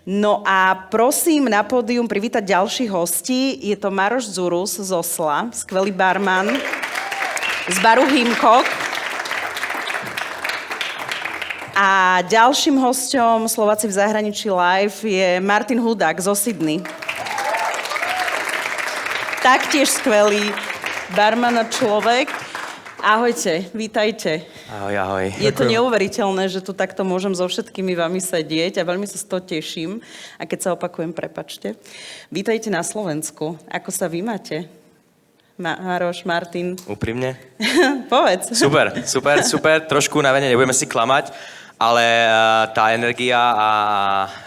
No a prosím na pódium privítať ďalších hostí. Je to Maroš Zurus z Osla, skvelý barman z baru Himkok. A ďalším hosťom Slováci v zahraničí live je Martin Hudák zo Sydney. Taktiež skvelý barman a človek. Ahojte, vítajte. Ahoj, ahoj. Je to neuveriteľné, že tu takto môžem so všetkými vami sedieť a veľmi sa z toho teším. A keď sa opakujem, prepáčte. Vítajte na Slovensku. Ako sa vy máte? Maroš, Martin. Úprimne? Povedz. Super. Trošku unavené, nebudeme si klamať, ale tá energia a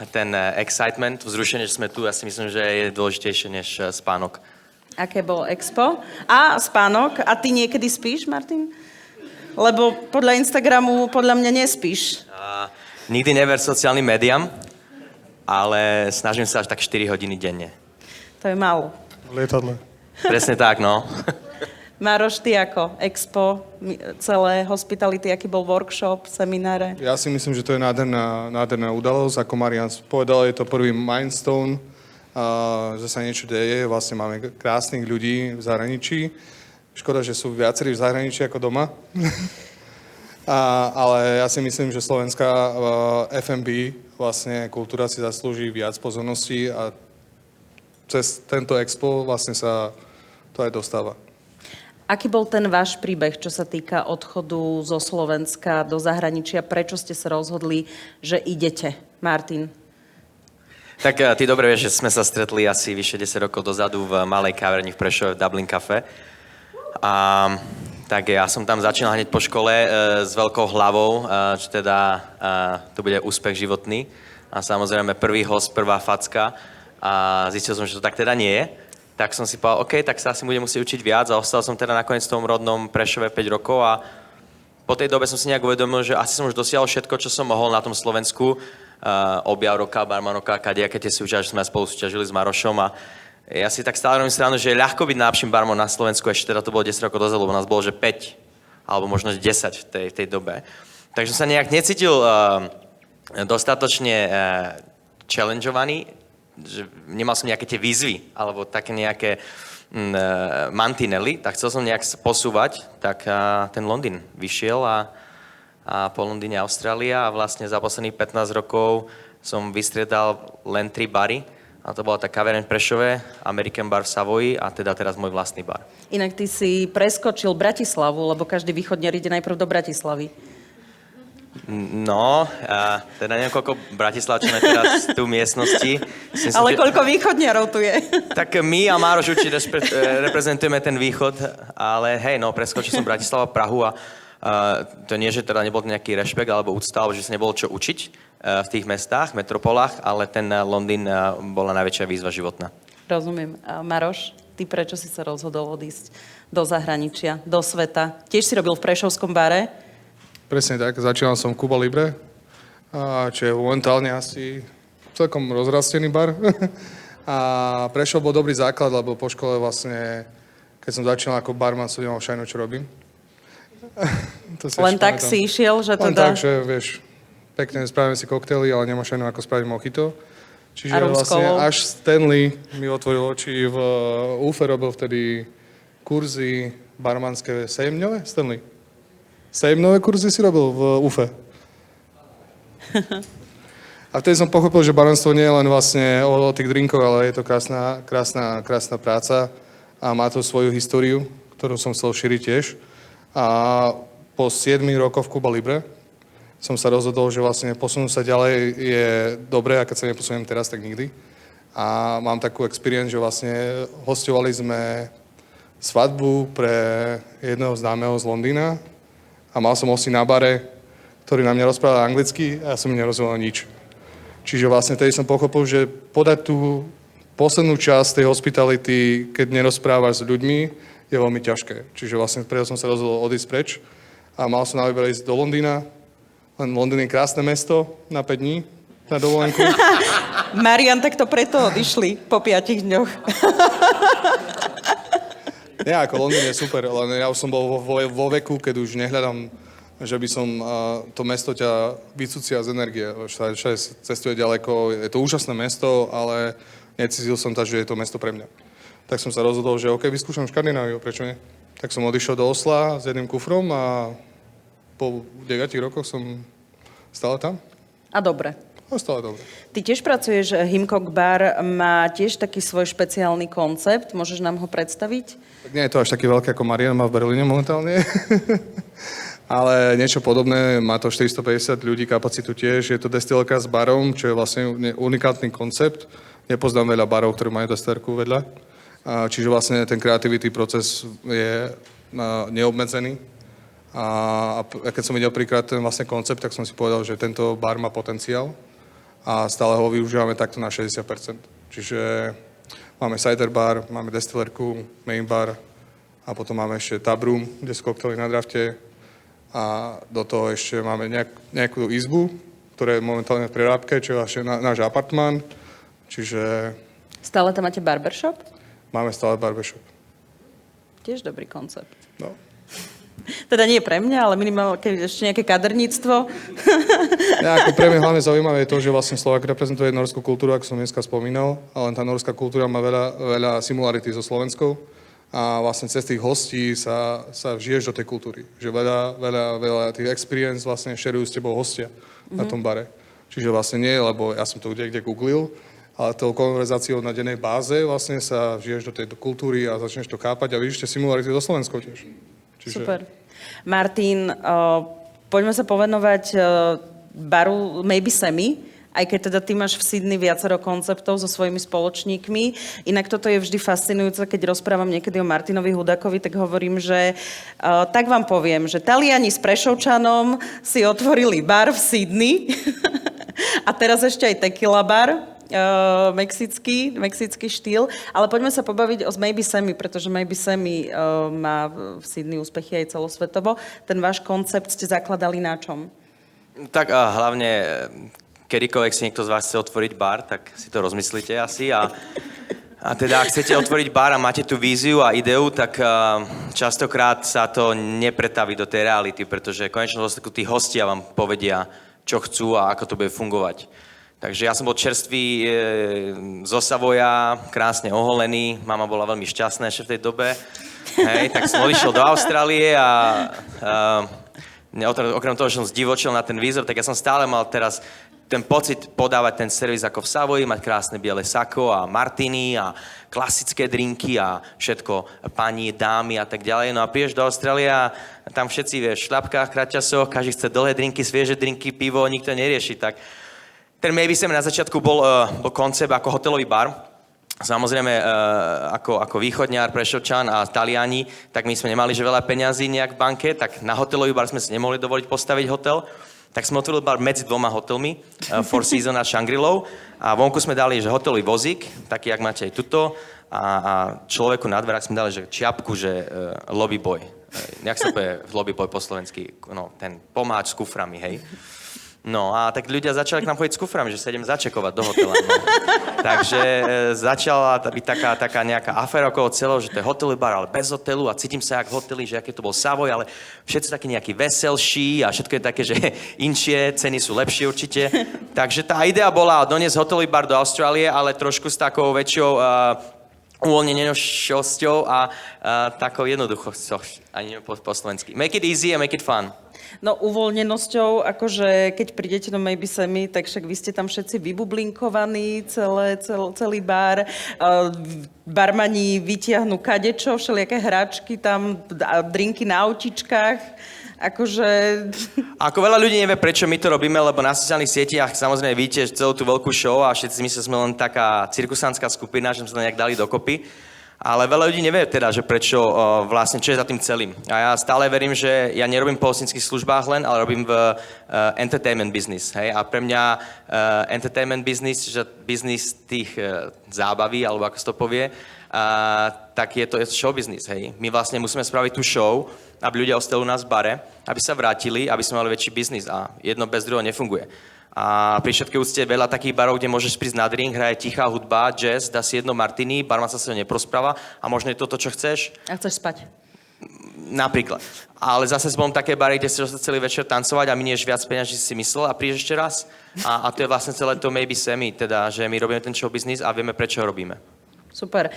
ten excitement, vzrušenie, že sme tu, ja si myslím, že je dôležitejšie než spánok. Aké bolo expo? A spánok. A ty niekedy spíš, Martin? Lebo podľa Instagramu, podľa mňa nespíš. Nikdy never sociálnym médiám, ale snažím sa až tak 4 hodiny denne. To je málo. V lietadle. Presne tak, no. Maroš, ty ako? Expo, celé hospitality, aký bol workshop, semináre? Ja si myslím, že to je nádherná udalosť. Ako Marian povedal, je to prvý milestone, že sa niečo deje. Vlastne máme krásnych ľudí v zahraničí. Škoda, že sú viacerí v zahraničí ako doma. Ale ja si myslím, že slovenská F&B, vlastne kultúra si zaslúži viac pozornosti a cez tento expo vlastne sa to aj dostáva. Aký bol ten váš príbeh, čo sa týka odchodu zo Slovenska do zahraničia? Prečo ste sa rozhodli, že idete? Martin. Tak ty dobre vieš, že sme sa stretli asi vyše 10 rokov dozadu v malej kaverni v Prešove v Dublin Cafe. A tak ja som tam začínal hneď po škole s veľkou hlavou, že teda to bude úspech životný. A samozrejme prvý host, prvá facka. A zistil som, že to tak teda nie je. Tak som si povedal, OK, tak sa asi budem musieť učiť viac a ostal som teda nakoniec v tom rodnom Prešove 5 rokov a po tej dobe som si nejak uvedomil, že asi som už dosiahol všetko, čo som mohol na tom Slovensku. Objav roka, barman roka, kadejaké tie súťaže, sme spolu súťažili s Marošom a ja si tak stále robím stranu, že je ľahko byť najlepším barmanom na Slovensku, ešte teda to bolo 10 rokov dozadu, lebo nás bolo, že 5 alebo možno 10 v tej dobe. Takže som sa nejak necítil dostatočne challengeovaný, že nemal som nejaké tie výzvy alebo také nejaké mantinely, tak chcel som nejak posúvať, tak ten Londýn vyšiel a po Londýne Austrália a vlastne za posledných 15 rokov som vystriedal len 3 bary a to bola tá kavereň v Prešove, American bar v Savoyi a teda teraz môj vlastný bar. Inak ty si preskočil Bratislavu, lebo každý východniar ide najprv do Bratislavy. No, teda neviem, koľko Bratislavčanov je teraz tu v miestnosti. Ale koľko východniarov tu je? Tak my a Mároš určite reprezentujeme ten východ, ale hej, no, preskočil som Bratislava, Prahu a to nie, že teda nebol nejaký rešpekt alebo úcta, alebo že sa nebolo čo učiť v tých mestách, metropolách, ale ten Londýn bola najväčšia výzva životná. Rozumiem. Maroš, ty prečo si sa rozhodol odísť do zahraničia, do sveta? Tiež si robil v prešovskom bare? Presne tak, začínal som v Cuba Libre, čo je momentálne asi celkom rozrastený bar. A Prešov bol dobrý základ, lebo po škole vlastne, keď som začínal ako barman, som nemal šajnu, čo robím. Len tak si išiel, že Len teda... tak, že vieš, pekne spravíme si koktejly, ale nemám šajnu, ako spraviť mojito. Čiže vlastne až Stanley mi otvoril oči. V UFE robil vtedy kurzy barmanské 7-dňové, Stanley. 7-dňové kurzy si robil v UFE. A vtedy som pochopil, že barmanstvo nie je len vlastne o tých drinkoch, ale je to krásna práca a má to svoju históriu, ktorú som chcel šíriť tiež. A po 7 rokoch v Cuba Libre som sa rozhodol, že vlastne posunúť sa ďalej je dobré a keď sa neposuniem teraz, tak nikdy. A mám takú experience, že vlastne hosťovali sme svadbu pre jedného známeho z Londýna a mal som hosti na bare, ktorý na mňa rozprával anglicky a ja som nerozumel nič. Čiže vlastne tedy som pochopil, že podať tú poslednú časť tej hospitality, keď nerozprávaš s ľuďmi, je veľmi ťažké. Čiže vlastne preto som sa rozhodol odísť preč a mal som na výber ísť do Londýna. Len Londýn je krásne mesto na 5 dní na dovolenku. Marian, tak to preto odišli po 5 dňoch. Nie, ako Londýn je super, len ja už som bol vo veku, keď už nehľadám že by som to mesto ťa vycucia z energie. Všade cestuje ďaleko, je to úžasné mesto, ale necítil som tak, že je to mesto pre mňa. Tak som sa rozhodol, že OK, vyskúšam Škandináviu, prečo nie? Tak som odišiel do Osla s jedným kufrom a po 9 rokoch som stále tam. A dobre. No, stále dobre. Ty tiež pracuješ, Himkok Bar má tiež taký svoj špeciálny koncept, môžeš nám ho predstaviť? Tak nie je to až taký veľké, ako Marian má v Berlíne momentálne. Ale niečo podobné, má to 450 ľudí, kapacitu tiež. Je to destilérka s barom, čo je vlastne unikátny koncept. Nepoznám veľa barov, ktorí majú destilérku vedľa. Čiže vlastne ten kreativity proces je neobmedzený. A keď som videl príklad ten vlastne koncept, tak som si povedal, že tento bar má potenciál a stále ho využívame takto na 60%. Čiže máme cider bar, máme destilérku, main bar a potom máme ešte taproom, kde sú koktely na drafte a do toho ešte máme nejakú izbu, ktorá je momentálne v prerábke, čo je náš apartmán. Čiže... Stále tam máte barbershop? Máme stále barbershop. Tiež dobrý koncept. No. Teda nie pre mňa, ale minimálne ešte nejaké kaderníctvo. Ja, ako pre mňa hlavne zaujímavé je to, že vlastne Slovák reprezentuje norskú kultúru, ako som dneska spomínal, ale tá norská kultúra má veľa similarity so slovenskou a vlastne cez tých hostí sa vžiješ do tej kultúry. Že veľa tých experience vlastne šerujú s tebou hostia na tom bare. Čiže vlastne nie, lebo ja som to kde googlil, ale tou konverzáciou na dennej báze vlastne sa vžiješ do tej kultúry a začneš to chápať a vidíš tie similarity so Slovenskou tiež. Čiže... Super. Martin, poďme sa povenovať baru Maybe Sammy, aj keď teda ty máš v Sydney viacero konceptov so svojimi spoločníkmi. Inak toto je vždy fascinujúce, keď rozprávam niekedy o Martinovi Hudakovi, tak hovorím, že tak vám poviem, že Taliani s Prešovčanom si otvorili bar v Sydney a teraz ešte aj tequila bar. Mexický štýl, ale poďme sa pobaviť o Maybe Sammy, pretože Maybe Sammy má v Sydney úspechy aj celosvetovo. Ten váš koncept ste zakladali na čom? Tak hlavne, kedykoľvek si niekto z vás chce otvoriť bar, tak si to rozmyslíte asi a teda, ak chcete otvoriť bar a máte tú víziu a ideu, tak častokrát sa to nepretaví do tej reality, pretože konečne dôsledku tí hostia vám povedia, čo chcú a ako to bude fungovať. Takže ja som bol čerstvý zo Savoya, krásne oholený, mama bola veľmi šťastná ešte v tej dobe. Hej, tak som odišiel do Austrálie a okrem toho, že som zdivočil na ten výzor, tak ja som stále mal teraz ten pocit podávať ten servis ako v Savoyi, mať krásne biele sako a martiny a klasické drinky a všetko, pani, dámy a tak ďalej. No a prídeš do Austrálie a tam všetci vieš, v šľapkách, kraťasoch, každý chce dlhé drinky, svieže drinky, pivo, nikto nerieši, tak ten Maybe Sammy na začiatku bol koncept ako hotelový bar. Samozrejme, ako východňar, Prešovčan a Taliani, tak my sme nemali že veľa peňazí nejak v banke, tak na hotelový bar sme si nemohli dovoliť postaviť hotel. Tak sme otvorili bar medzi dvoma hotelmi, Four Seasons a Shangri-Lou. A vonku sme dali, že hotelový vozík, taký, jak máte aj tuto. A človeku na dverách sme dali, že čiapku, že lobby boy. Jak sa povie lobby boy po slovensky? No, ten pomáč s kuframi, hej. No a tak ľudia začali k nám chodiť s kuframi, že sa idem začekovať do hotela. No. Takže začala byť taká nejaká aféra okolo celého, že to je hotelový bar, ale bez hotelu a cítim sa jak v hoteli, že aké to bol Savoy, ale všetci takí nejakí veselší a všetko je také, že inšie, ceny sú lepšie určite. Takže tá idea bola doniesť hotelový bar do Austrálie, ale trošku s takou väčšou uvoľnenosťou a takou jednoduchosťou, ani po slovensky. Make it easy and make it fun. No uvoľnenosťou, akože keď prídete do Maybe Sammy, tak však vy ste tam všetci vybublinkovaní, celý bar. Barmani vytiahnu kadečo, všelijaké hračky tam, drinky na autičkách. Akože... Ako veľa ľudí nevie, prečo my to robíme, lebo na sociálnych sieťach samozrejme vidíte celú tú veľkú show a všetci my sme len taká cirkusantská skupina, že sme sa to nejak dali dokopy. Ale veľa ľudí nevie teda, že prečo vlastne, čo je za tým celým. A ja stále verím, že ja nerobím po hostinských službách len, ale robím v entertainment business. Hej? A pre mňa entertainment business, že business tých zábaví, alebo ako sa to povie, tak je to show business. Hej? My vlastne musíme spraviť tú show, aby ľudia ostali u nás v bare, aby sa vrátili, aby sme mali väčší biznis. A jedno bez druhého nefunguje. A pri všetkej úcte veľa takých barov, kde môžeš prísť na drink, hraje tichá hudba, jazz, dá si jedno martini, barman sa s ňou neprospráva a možno je to, čo chceš. A chceš spať. Napríklad. Ale zase bol také bary, kde si celý večer tancovať a minieš viac peňazí, si myslel a prídeš ešte raz. A to je vlastne celé to maybe semi, teda, že my robíme ten show business a vieme, prečo ho robíme. Super.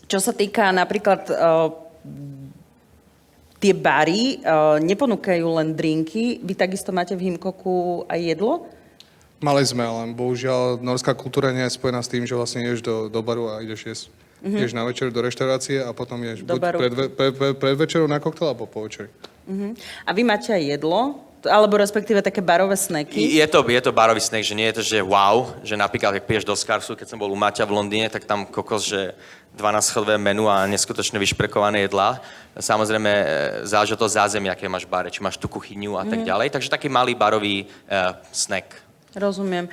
Čo sa týka napríklad tie bary, neponúkajú len drinky. Vy takisto máte v Himkoku aj jedlo? Mali sme, ale bohužiaľ norská kultúra nie je spojená s tým, že vlastne ideš do baru a ideš jesť. Ideš na večer do reštaurácie a potom ideš buď pred večerou na koktel alebo po večeri. A vy máte aj jedlo? Alebo respektíve také barové snacky? Je to barový snack, že nie je to, že wow, že napríklad, keď piješ do Scarsu, keď som bol u Maťa v Londýne, tak tam kokos, že 12-chodové menu a neskutočne vyšprekované jedlá. Samozrejme, záleží od toho zázemia, aké máš bare, či máš tú kuchyňu a tak ďalej. Takže taký malý barový snack. Rozumiem.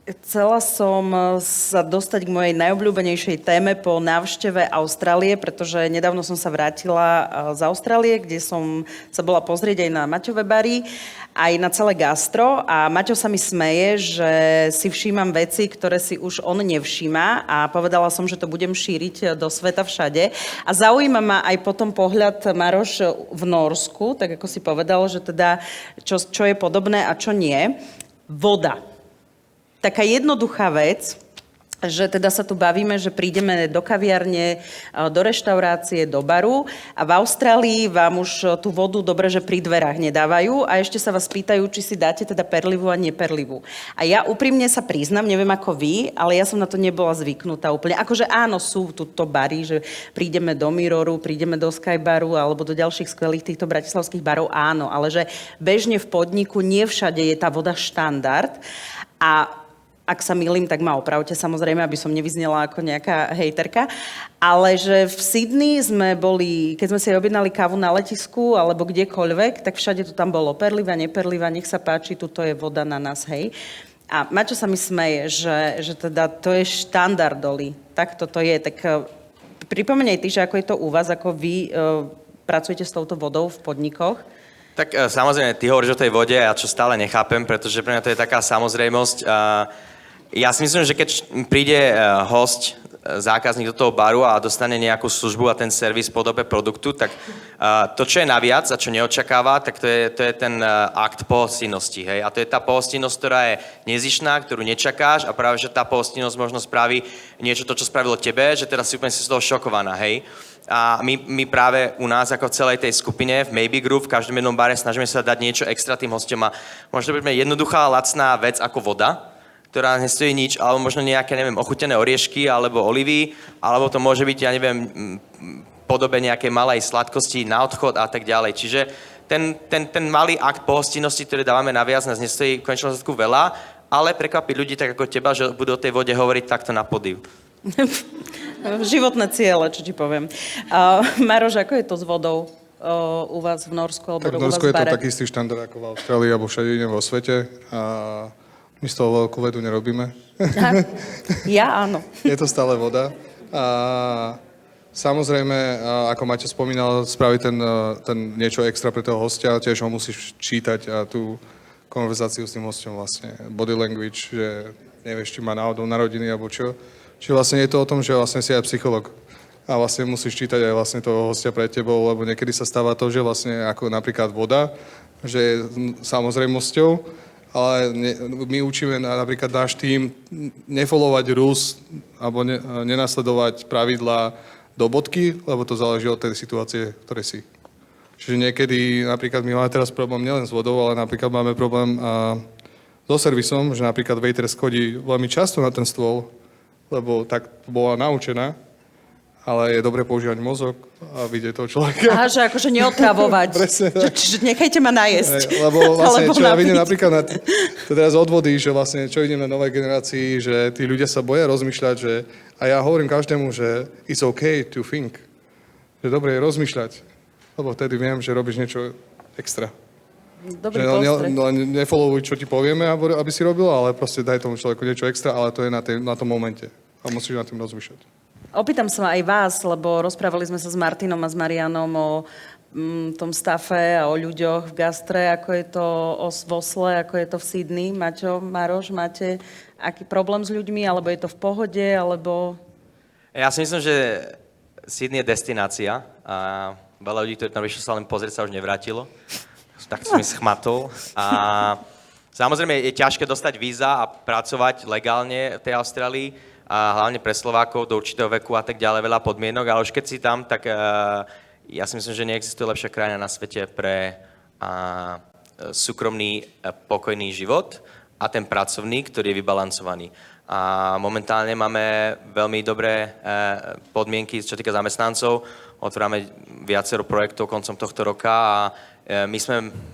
Chcela som sa dostať k mojej najobľúbenejšej téme po návšteve Austrálie, pretože nedávno som sa vrátila z Austrálie, kde som sa bola pozrieť aj na Maťové bary, aj na celé gastro a Maťo sa mi smeje, že si všímam veci, ktoré si už on nevšíma a povedala som, že to budem šíriť do sveta všade. A zaujíma ma aj potom pohľad Maroš v Norsku, tak ako si povedal, že teda čo je podobné a čo nie. Voda. Taká jednoduchá vec, že teda sa tu bavíme, že prídeme do kaviarne, do reštaurácie, do baru a v Austrálii vám už tú vodu dobre, že pri dverách nedávajú a ešte sa vás pýtajú, či si dáte teda perlivú a neperlivú. A ja úprimne sa priznam, neviem ako vy, ale ja som na to nebola zvyknutá úplne. Akože áno, sú tuto bary, že prídeme do Miroru, prídeme do Skybaru alebo do ďalších skvelých týchto bratislavských barov, áno, ale že bežne v podniku nie všade je tá voda štandard a ak sa mýlim, tak ma opravte, samozrejme, aby som nevyznela ako nejaká hejterka. Ale že v Sydney sme boli, keď sme si objednali kávu na letisku alebo kdekoľvek, tak všade to tam bolo perlivá, neperlivá, nech sa páči, tuto je voda na nás, hej. A Maťo sa mi smeje, že teda to je štandard, Oli. Tak toto je. Tak pripomenej ty, že ako je to u vás, ako vy pracujete s touto vodou v podnikoch. Tak samozrejme, ty hovoríš o tej vode a čo stále nechápem, pretože pre mňa to je taká samozrejmosť. Ja si myslím, že keď príde hosť, zákazník do toho baru a dostane nejakú službu a ten servis v podobe produktu, tak to, čo je naviac a čo neočakáva, tak to je ten akt pohostinnosti. Hej? A to je tá pohostinnosť, ktorá je nezištná, ktorú nečakáš a práve, že tá pohostinnosť možno spraví niečo to, čo spravilo tebe, že teraz si úplne si z toho šokovaná. Hej? A my práve u nás, ako v celej tej skupine, v Maybe Group, v každom jednom bare snažíme sa dať niečo extra tým hosťom a možno to bude jednoduchá, lacná vec ako voda, ktorá nestojí nič, alebo možno nejaké, neviem, ochutené oriešky, alebo olivy, alebo to môže byť, ja neviem, podobe nejakej malej sladkosti na odchod a tak ďalej. Čiže ten malý akt pohostinnosti, ktorý dávame naviac, nás nestojí v konečnom dôsledku veľa, ale prekvapí ľudí tak ako teba, že budú o tej vode hovoriť takto na pódiu. Životné ciele, čo ti poviem. Maroš, ako je to s vodou u vás v Norsku? Alebo tak v Norsku je to taký istý štandard ako v Austrálii alebo všade inde vo svete. A my z toho veľkú vedu nerobíme. Ja áno. Je to stále voda. A samozrejme, ako Maťo spomínal, spraviť ten niečo extra pre toho hostia, tiež ho musíš čítať a tú konverzáciu s tým hosťom vlastne. Body language, že nevieš, či má náhodou narodiny alebo čo. Čiže vlastne je to o tom, že vlastne si aj psycholog. A vlastne musíš čítať aj vlastne toho hostia pred tebou, lebo niekedy sa stáva to, že vlastne ako napríklad voda, že je samozrejmosťou, ale my učíme napríklad náš tým nefollowovať rules alebo nenasledovať pravidlá do bodky, lebo to záleží od tej situácie, v ktorej si. Čiže niekedy, napríklad my máme teraz problém nielen s vodou, ale napríklad máme problém so servisom, že napríklad waiters chodí veľmi často na ten stôl, lebo tak bola naučená, ale je dobre používať mozog a vidieť toho človeka. Aha, že akože neotravovať. Presne tak. Že nechajte ma najesť. Lebo vlastne, čo ja vidím napríklad na to teraz odvody, že vlastne, čo vidím na novej generácii, že tí ľudia sa boja rozmýšľať, že, a ja hovorím každému, že it's okay to think. Že dobre je rozmýšľať, lebo vtedy viem, že robíš niečo extra. Dobrý postreh. Nefollowuj, čo ti povieme, aby si robil, ale proste daj tomu človeku niečo extra, ale to je na tom momente. A musíš nad tým rozmýšľať. Opýtam sa aj vás, lebo rozprávali sme sa s Martinom a s Marianom o tom stafe a o ľuďoch v gastre, ako je to v Osle, ako je to v Sydney. Maťo, Maroš, máte aký problém s ľuďmi, alebo je to v pohode, alebo... Ja si myslím, že Sydney je destinácia a veľa ľudí, ktorí tam vyšli sa len pozrieť, sa už nevrátilo. Tak som mi schmatol. A samozrejme je ťažké dostať víza a pracovať legálne v tej Austrálii, a hlavne pre Slovákov do určitého veku a tak ďalej, veľa podmienok, ale už keď si tam, tak ja si myslím, že neexistuje lepšia krajina na svete pre súkromný, pokojný život a ten pracovný, ktorý je vybalancovaný. A momentálne máme veľmi dobré podmienky, čo týka zamestnancov. Otvárame viacero projektov koncom tohto roka a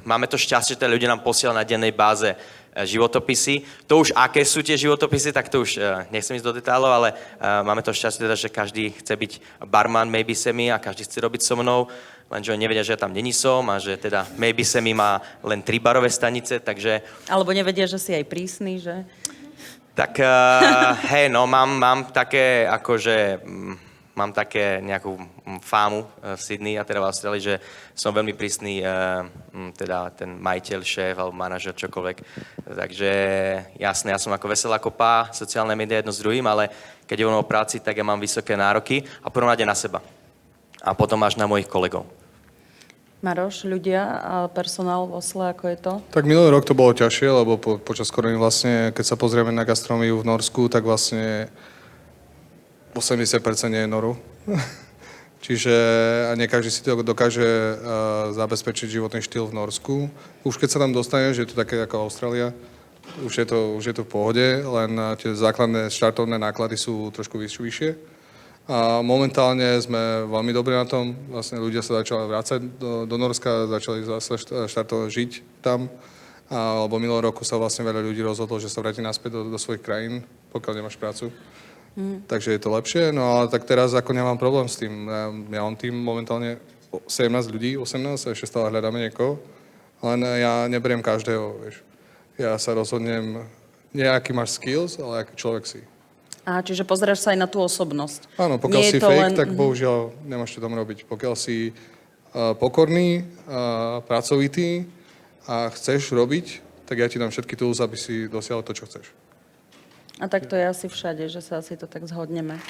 máme to šťastie, že tí ľudia nám posielajú na dennej báze životopisy. To už aké sú tie životopisy, tak to už nechcem ísť do detailov, ale máme to šťastie teda, že každý chce byť barman Maybe Semi a každý chce robiť so mnou, lenže oni nevedia, že ja tam není som a že teda Maybe Semi má len 3 barové stanice, takže... Alebo nevedia, že si aj prísny, že? Tak hej, no mám také akože... Mám také nejakú fámu v Sydney a teda v Austrálii, že som veľmi prísny, teda ten majiteľ, šéf alebo manažer, čokoľvek. Takže jasné, ja som ako veselá kopa, sociálne médiá jedno s druhým, ale keď je o práci, tak ja mám vysoké nároky a prvom rade na seba. A potom až na mojich kolegov. Maroš, ľudia a personál v Osle, ako je to? Tak minulý rok to bolo ťažšie, lebo počas korony vlastne, keď sa pozrieme na gastronómiu v Norsku, tak vlastne 80% nie je noru. Čiže nie každý si to dokáže zabezpečiť životný štýl v Norsku. Už keď sa tam dostane, že je to také ako Austrália, už je to v pohode, len tie základné štartovné náklady sú trošku vyššie. A momentálne sme veľmi dobrí na tom. Vlastne ľudia sa začali vrácať do Norska, začali zase štartovať žiť tam. Lebo minulý roku sa vlastne veľa ľudí rozhodlo, že sa vráti naspäť do svojich krajín, pokiaľ nemáš prácu. Takže je to lepšie, no ale tak teraz ako nemám problém s tým. Ja mám tým momentálne 17 ľudí, 18, ešte stále hľadáme niekoho, len ja neberiem každého, vieš. Ja sa rozhodnem, nie aký máš skills, ale aký človek si. Čiže pozeráš sa aj na tú osobnosť. Áno, pokiaľ si fake, tak bohužiaľ nemáš čo tam robiť. Pokiaľ si pokorný, pracovitý a chceš robiť, tak ja ti dám všetky tools, aby si dosiahol to, čo chceš. A tak to je asi všade, že sa asi to tak zhodneme.